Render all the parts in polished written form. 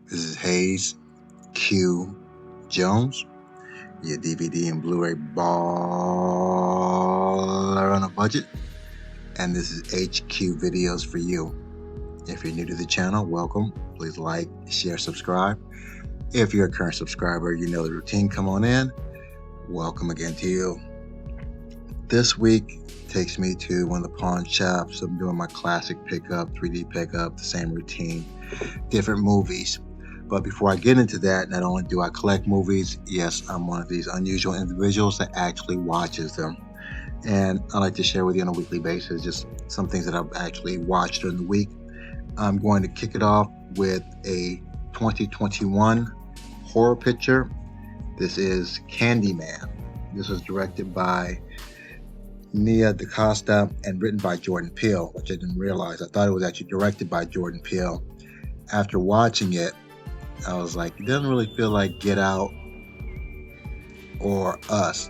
This is Hayes Q Jones, your DVD and Blu-ray baller on a budget, and this is HQ Videos for you. If you're new to the channel, welcome. Please like, share, subscribe. If you're a current subscriber, you know the routine. Come on in. Welcome again to you. This week takes me to one of the pawn shops. I'm doing my classic pickup, 3D pickup, the same routine, different movies. But before I get into that, not only do I collect movies, yes, I'm one of these unusual individuals that actually watches them. And I like to share with you on a weekly basis just some things that I've actually watched during the week. I'm going to kick it off with a 2021 horror picture. This is Candyman. This was directed by Nia DaCosta and written by Jordan Peele, which I didn't realize. I thought it was actually directed by Jordan Peele. After watching it, I was like, it doesn't really feel like Get Out or Us.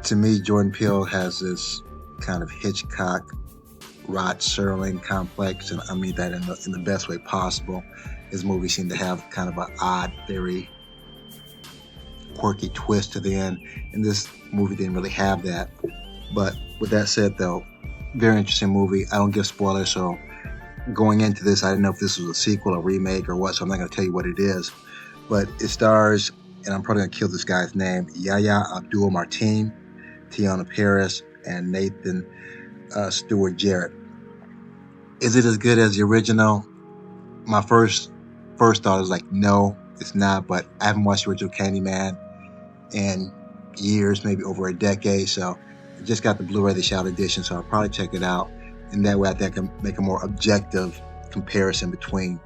To me, Jordan Peele has this kind of Hitchcock, Rod Serling complex, and I mean that in the best way possible. His movies seem to have kind of an odd, very quirky twist to the end, and this movie didn't really have that. But with that said, though, very interesting movie. I don't give spoilers, so going into this, I didn't know if this was a sequel, a remake, or what, so I'm not going to tell you what it is. But it stars, and I'm probably going to kill this guy's name, Yahya Abdul-Mateen, Teyonah Parris, and Nathan Stewart Jarrett. Is it as good as the original? My first thought was like, no, it's not, but I haven't watched the original Candyman in years, maybe over a decade, so I just got the Blu-ray, the Shout Edition, so I'll probably check it out. And that way I think I can make a more objective comparison between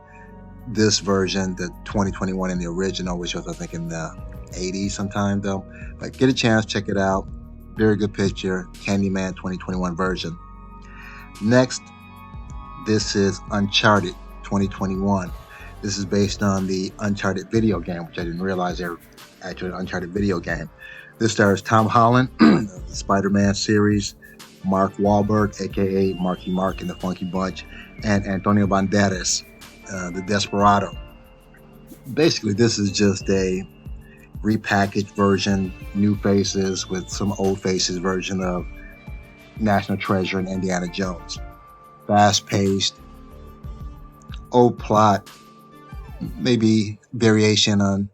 this version, the 2021, and the original, which was, I think, in the 80s sometime, though. But get a chance, check it out. Very good picture. Candyman 2021 version. Next, this is Uncharted 2021. This is based on the Uncharted video game, which I didn't realize they were actually an Uncharted video game. This stars Tom Holland, the Spider-Man series, Mark Wahlberg, aka Marky Mark in the Funky Bunch, and Antonio Banderas, the Desperado. Basically, this is just a repackaged version, new faces with some old faces version of National Treasure and Indiana Jones. Fast-paced, old plot, maybe variation on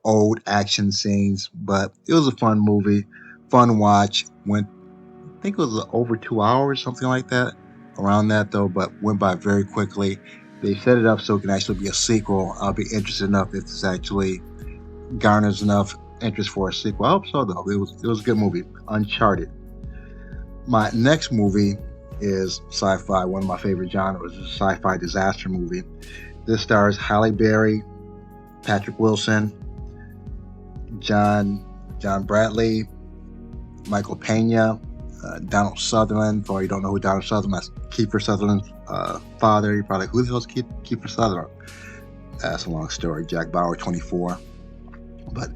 old action scenes, but it was a fun movie, fun watch. I think it was over 2 hours, something like that, around that though, but went by very quickly. They set it up so it can actually be a sequel. I'll be interested enough if this actually garners enough interest for a sequel. I hope so though. It was a good movie. Uncharted. My next movie is sci-fi, one of my favorite genres, a sci-fi disaster movie. This stars Halle Berry, Patrick Wilson, John Bradley, Michael Pena, Donald Sutherland. For you don't know who Donald Sutherland is, Kiefer Sutherland's father. You're probably like, who the hell is Kiefer Sutherland? That's a long story. Jack Bauer, 24. But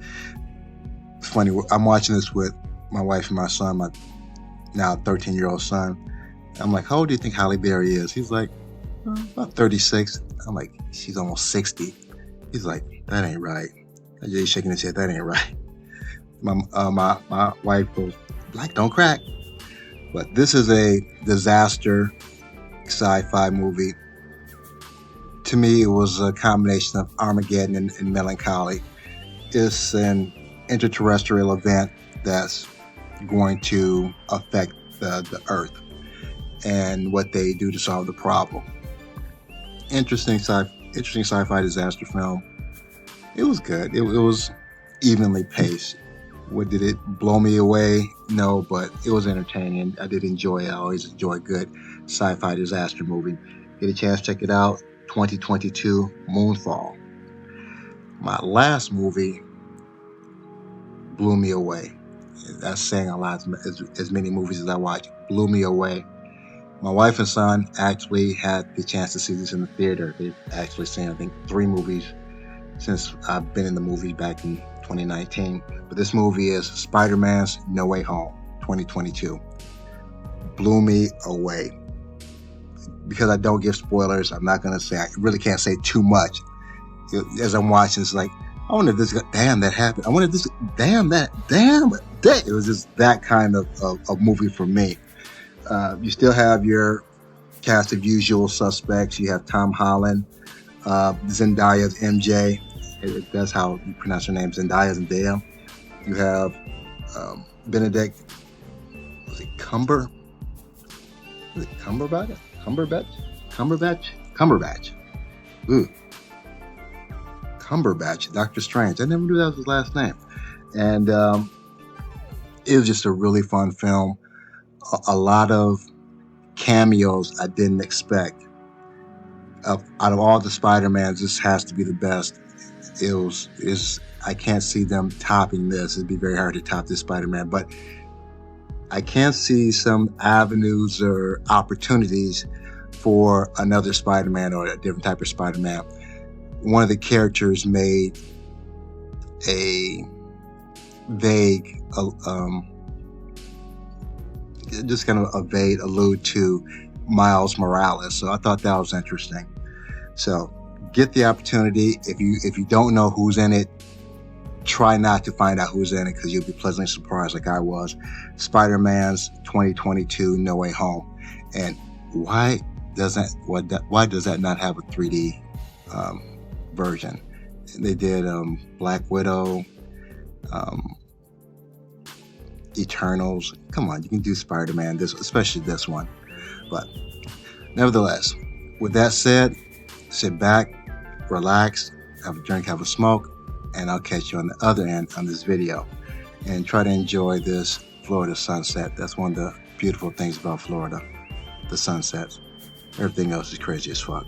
it's funny, I'm watching this with my wife and my son, my now 13-year-old son. I'm like, how old do you think Halle Berry is? He's like, about 36. I'm like, she's almost 60. He's like, that ain't right. He's shaking his head, that ain't right. My wife goes, black don't crack. But this is a disaster sci-fi movie. To me, it was a combination of Armageddon and melancholy. It's an interterrestrial event that's going to affect the Earth and what they do to solve the problem. Interesting sci-fi disaster film. It was good. It was evenly paced. Did it blow me away? No, but it was entertaining. I did enjoy it. I always enjoy a good sci-fi disaster movie. Get a chance, check it out. 2022 Moonfall. My last movie blew me away. That's saying a lot. As many movies as I watched blew me away. My wife and son actually had the chance to see this in the theater. They've actually seen, I think, 3 movies since I've been in the movie back in 2019. But this movie is Spider-Man's No Way Home, 2022. Blew me away. Because I don't give spoilers, I'm not going to say, I really can't say too much. as I'm watching, it's like, I wonder if this, damn, that happened. I wonder if this, damn, that. It was just that kind of movie for me. You still have your cast of usual suspects. You have Tom Holland, Zendaya's MJ. That's how you pronounce her name, Zendaya. You have Benedict, was it Cumberbatch? Ooh. Cumberbatch, Doctor Strange. I never knew that was his last name. And it was just a really fun film. A lot of cameos I didn't expect. Out of all the Spider-Mans, this has to be the best. I can't see them topping this. It'd be very hard to top this Spider-Man, but I can see some avenues or opportunities for another Spider-Man or a different type of Spider-Man. One of the characters made a vague, just kind of a vague allude to Miles Morales. So I thought that was interesting. So get the opportunity. If you don't know who's in it, try not to find out who's in it, because you'll be pleasantly surprised like I was. Spider-Man's 2022 No Way Home. And why does that not have a 3D version? They did Black Widow, Eternals. Come on, you can do Spider-Man, especially this one. But nevertheless, with that said, sit back, relax, have a drink, have a smoke, and I'll catch you on the other end on this video. And try to enjoy this Florida sunset. That's one of the beautiful things about Florida, the sunsets. Everything else is crazy as fuck.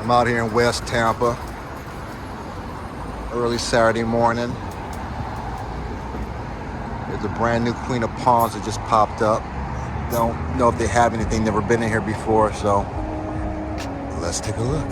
I'm out here in West Tampa, early Saturday morning. There's a brand new Queen of Palms that just popped up. Don't know if they have anything, never been in here before, so let's take a look.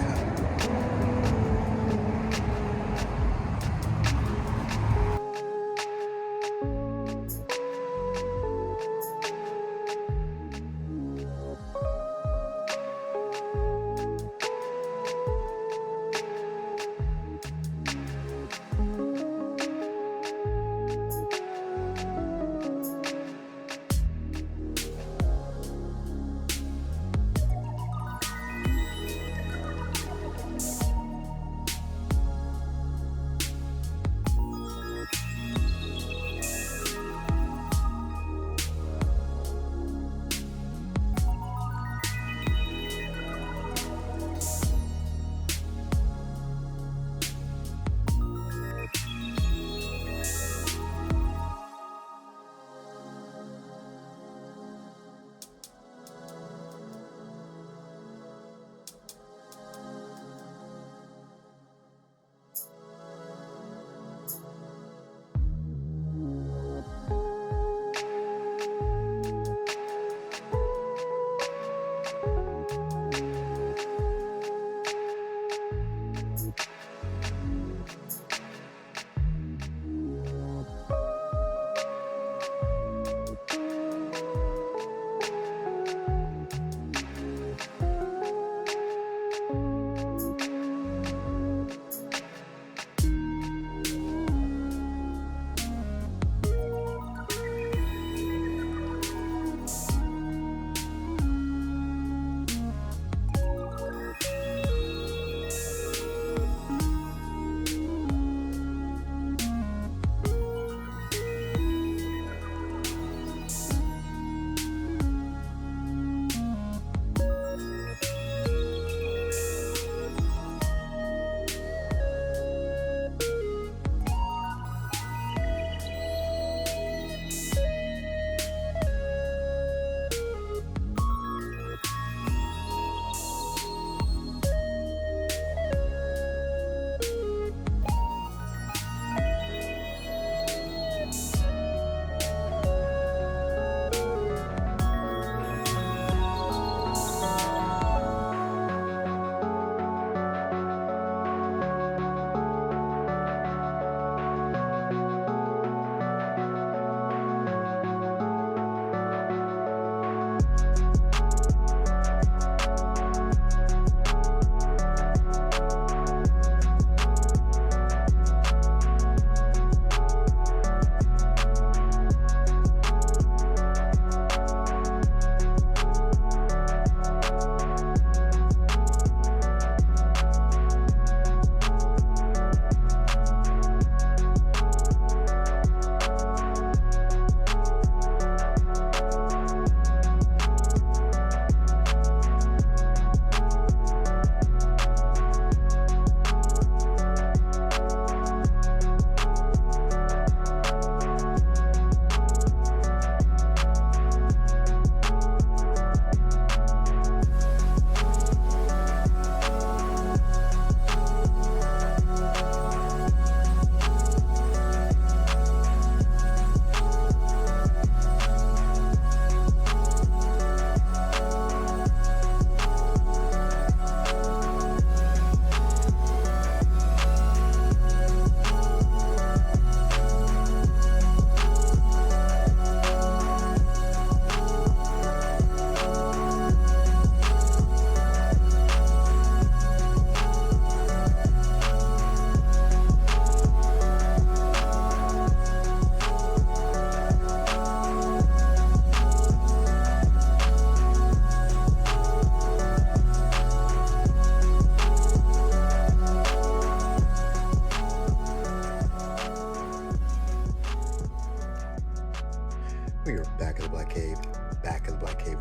We are back in the Black Cave.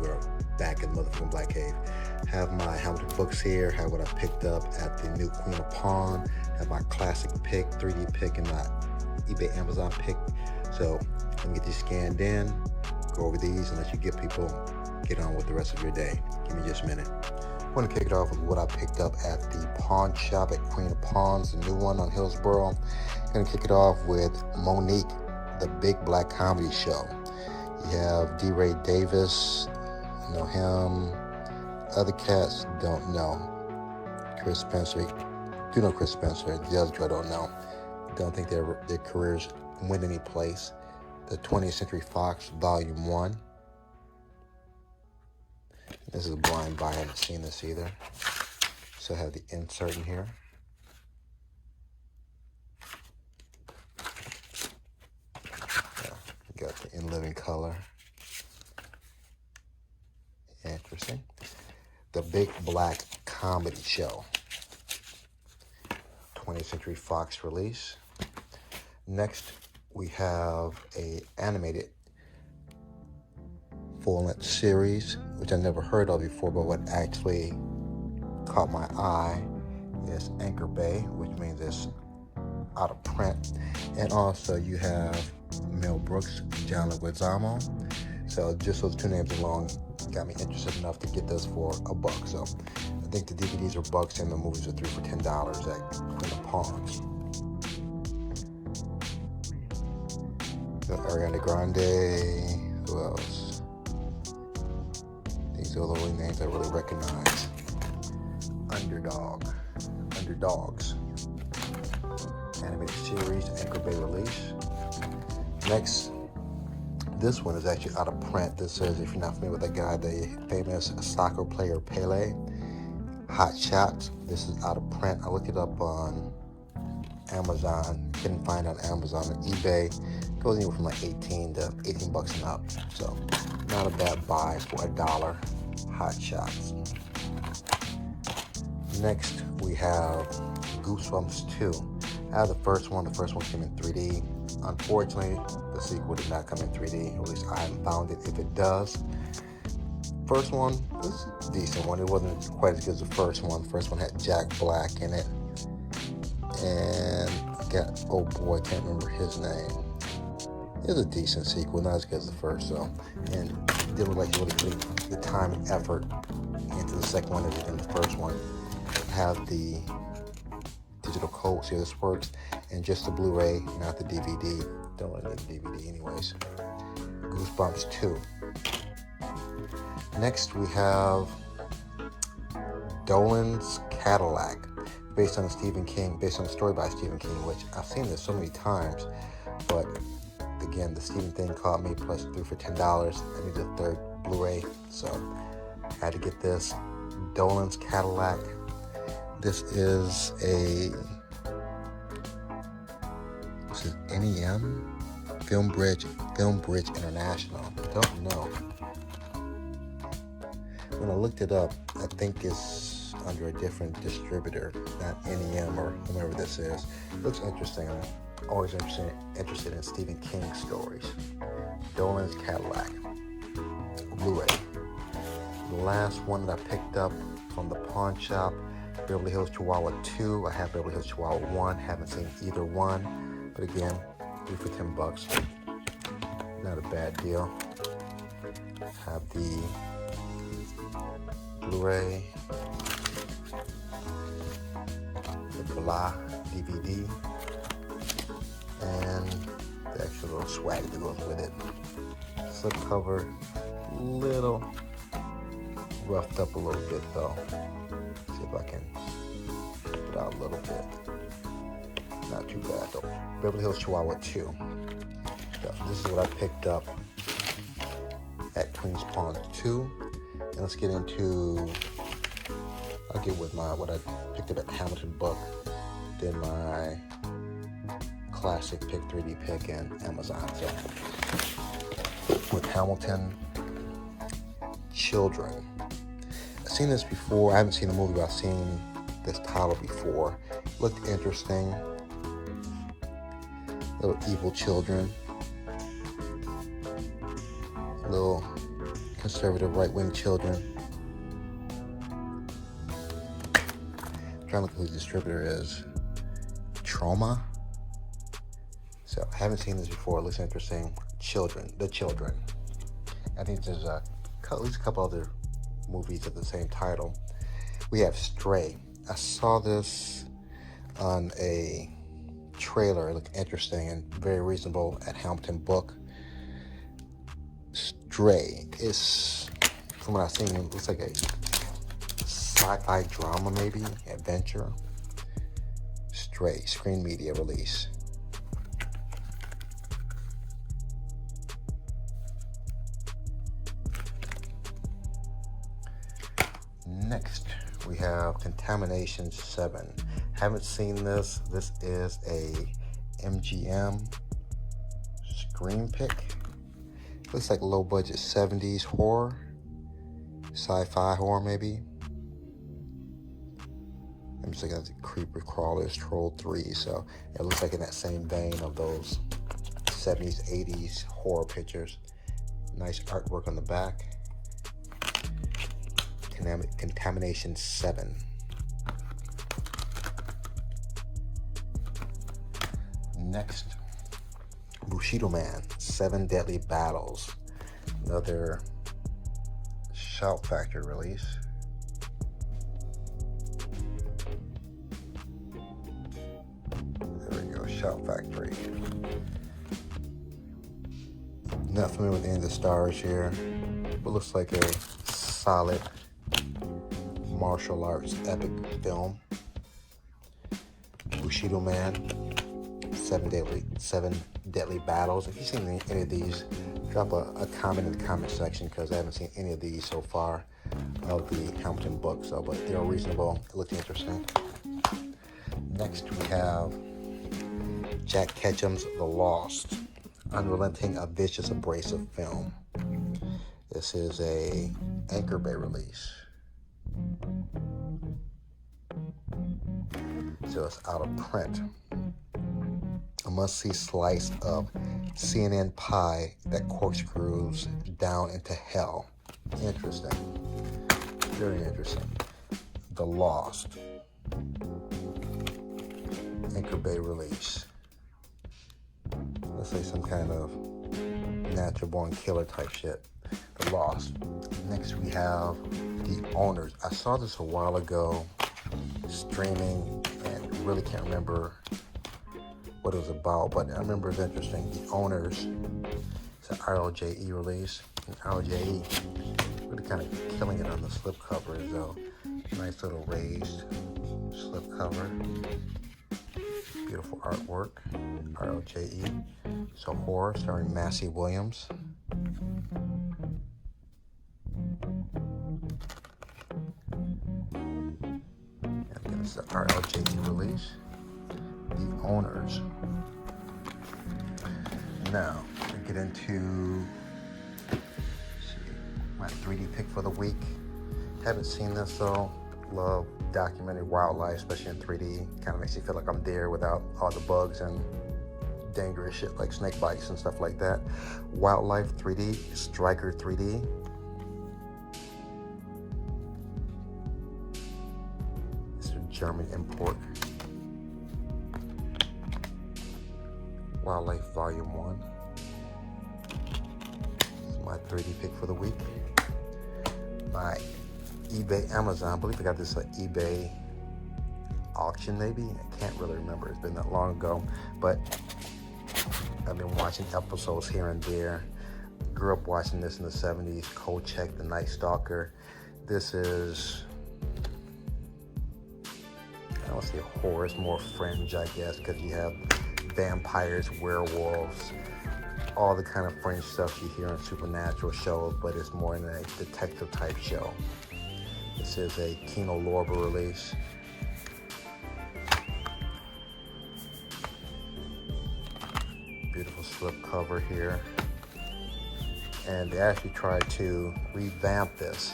We're back in the motherfucking Black Cave. Have my Hamilton books here. Have what I picked up at the new Queen of Pawn. Have my classic pick, 3D pick, and my eBay Amazon pick. So let me get these scanned in, go over these, and let you get on with the rest of your day. Give me just a minute. I'm going to kick it off with what I picked up at the pawn shop at Queen of Pawns, the new one on Hillsborough. I'm going to kick it off with Monique, the Big Black Comedy Show. You have D. Ray Davis, you know him. Other cats, don't know. Chris Spencer, do know Chris Spencer. The other two I don't know. Don't think their careers went any place. The 20th Century Fox, Volume 1. This is a blind buy. I haven't seen this either. So I have the insert in here. Got the in living color. Interesting. The Big Black Comedy Show. 20th Century Fox release. Next, we have a animated full-length series, which I never heard of before, but what actually caught my eye is Anchor Bay, which means it's out of print. And also you have Mel Brooks, John Leguizamo. So just those two names alone got me interested enough to get this for $1. So I think the DVDs are bucks and the movies are $3 for $10 at Queen of Pawns. So Ariana Grande, who else? These are the only names I really recognize. Underdogs. Animated series, Anchor Bay release. Next, this one is actually out of print. This says, if you're not familiar with that guy, the famous soccer player Pele, Hot Shots. This is out of print. I looked it up on Amazon. Couldn't find it on Amazon. On eBay, it goes anywhere from like $18 and up. So not a bad buy for $1. Hot Shots. Next, we have Goosebumps 2. I have the first one. The first one came in 3D. Unfortunately, the sequel did not come in 3D. At least I haven't found it. If it does, first one was a decent one. It wasn't quite as good as the first one. The first one had Jack Black in it. And oh boy, I can't remember his name. It was a decent sequel, not as good as the first, though. And it didn't look like you really put the time and effort into the second one as you did in the first one. Have the digital code, see how this works, and just the Blu-ray, not the DVD. Don't really need the DVD anyways. Goosebumps 2. Next we have Dolan's Cadillac, based on a story by Stephen King, which I've seen this so many times, but again, the Stephen thing caught me, plus $3 for $10. I need a third Blu-ray, so I had to get this. Dolan's Cadillac. This is NEM? Film Bridge International. Don't know. When I looked it up, I think it's under a different distributor, not NEM or whomever this is. It looks interesting. I'm always interested in Stephen King stories. Dolan's Cadillac. Blu-ray. The last one that I picked up from the pawn shop, Beverly Hills Chihuahua 2. I have Beverly Hills Chihuahua 1. Haven't seen either one. But again, $3 for $10. Not a bad deal. Have the Blu-ray. The Blah DVD. And the extra little swag that goes with it. Slip cover. Little roughed up a little bit though. See if I can put it out a little bit. Not too bad though. Beverly Hills Chihuahua 2. So this is what I picked up at Queen's Pawns 2. And let's get into, I'll get with what I picked up at Hamilton Book. Then my classic pick, 3D pick, and Amazon. So with Hamilton, Children. I've seen this before. I haven't seen the movie, but I've seen this title before. Looked interesting. Little evil children. little conservative right-wing children. I'm trying to look who the distributor is. Trauma. So I haven't seen this before. It looks interesting. The Children. I think there's at least a couple other movies of the same title. We have Stray. I saw this on a trailer. It looked interesting and very reasonable at Hampton Book. Stray is, from what I've seen, it looks like a sci-fi drama, maybe adventure. Stray, Screen Media release. Next, we have Contamination 7. Haven't seen this. This is a MGM screen pick. Looks like low budget 70s horror, sci-fi horror maybe. I'm just looking at the Creeper Crawlers Troll 3, so it looks like in that same vein of those 70s, 80s horror pictures. Nice artwork on the back. Contamination 7. Next, Bushido Man, 7 Deadly Battles. Another Shout Factory release. There we go, Shout Factory. Not familiar with any of the stars here, but looks like a solid martial arts epic film. Bushido Man, 7 Deadly Battles. If you've seen any of these, drop a comment in the comment section, because I haven't seen any of these so far of the Hampton Book. So, but they're reasonable. It looks interesting. Next, we have Jack Ketchum's The Lost, unrelenting, a vicious, abrasive film. This is a Anchor Bay release. So it's out of print. A must-see slice of CNN pie that corkscrews down into hell. Interesting. Very interesting. The Lost. Anchor Bay release. Let's say some kind of natural-born killer type shit. The Lost. Next we have The Owners. I saw this a while ago streaming and really can't remember what it was about, but I remember it's interesting. The Owners. It's an RLJE release. And RLJE really kind of killing it on the slipcover, though. Nice little raised slipcover. Beautiful artwork. RLJE. So horror, starring Massey Williams. And it's the RLJE release. The Owners. Now, we get into my 3D pick for the week. Haven't seen this though. Love documented wildlife, especially in 3D. Kind of makes you feel like I'm there without all the bugs and dangerous shit like snake bites and stuff like that. Wildlife 3D, Striker 3D. It's a German import. Wildlife Volume 1. This is my 3D pick for the week. My eBay, Amazon, I believe I got this at eBay auction maybe. I can't really remember. It's been that long ago. But I've been watching episodes here and there. Grew up watching this in the 70s. Kolchak, the Night Stalker. This is, I don't say horror, it's more fringe, I guess, because you have vampires, werewolves, all the kind of fringe stuff you hear in supernatural shows, but it's more in a detective type show. This is a Kino release. Beautiful slip cover here. And they actually tried to revamp this.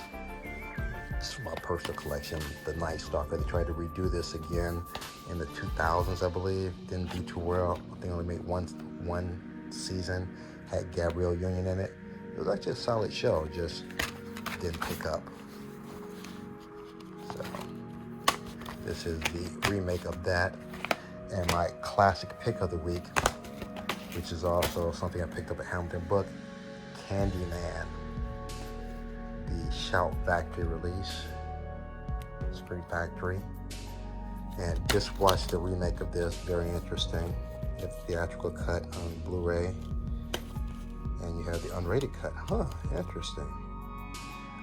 This is my personal collection, the Night Stalker. They tried to redo this again in the 2000s, I believe. Didn't do too well. I think only made one season. Had Gabrielle Union in it. It was actually a solid show, just didn't pick up. So this is the remake of that, and my classic pick of the week, which is also something I picked up at Hamilton Book, Candyman, the Shout Factory release, Spring Factory. And just watched the remake of this, very interesting. You have the theatrical cut on Blu-ray, and you have the unrated cut. Huh, interesting.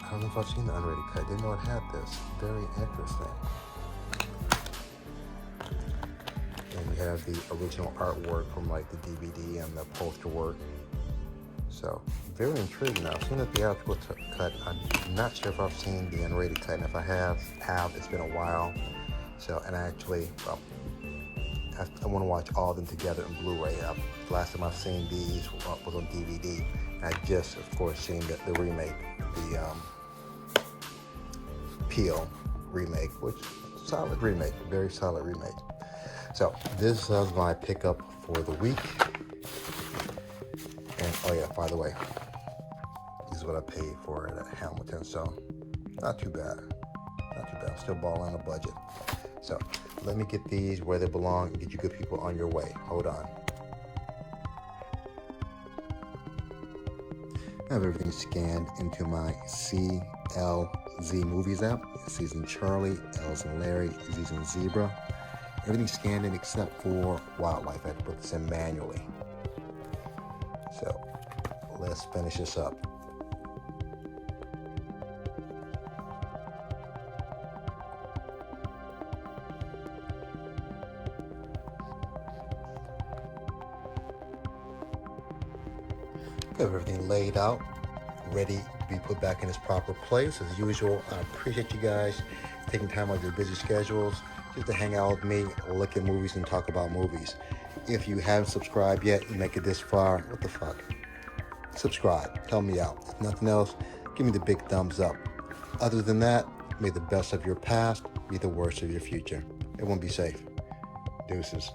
I don't know if I've seen the unrated cut. Didn't know it had this. Very interesting. And you have the original artwork from like the DVD and the poster work. So, very intriguing. Now, I've seen the theatrical cut. I'm not sure if I've seen the unrated cut, and if I have, it's been a while. So, and actually, well, I want to watch all of them together in Blu-ray. The last time I've seen these was on DVD. And I just, of course, seen the remake, the Peel remake, which solid remake, very solid remake. So this is my pickup for the week. And oh yeah, by the way, this is what I paid for it at Hamilton. So not too bad, not too bad. Still balling on a budget. So let me get these where they belong and get you good people on your way. Hold on. I have everything scanned into my CLZ Movies app. C's in Charlie, L's in Larry, Z's in Zebra. Everything's scanned in except for wildlife. I have to put this in manually. So let's finish this up. Got everything laid out, ready to be put back in its proper place. As usual, I appreciate you guys taking time out of your busy schedules just to hang out with me, look at movies, and talk about movies. If you haven't subscribed yet, you make it this far, what the fuck? Subscribe, help me out. If nothing else, give me the big thumbs up. Other than that, may the best of your past be the worst of your future. Everyone be safe. Deuces.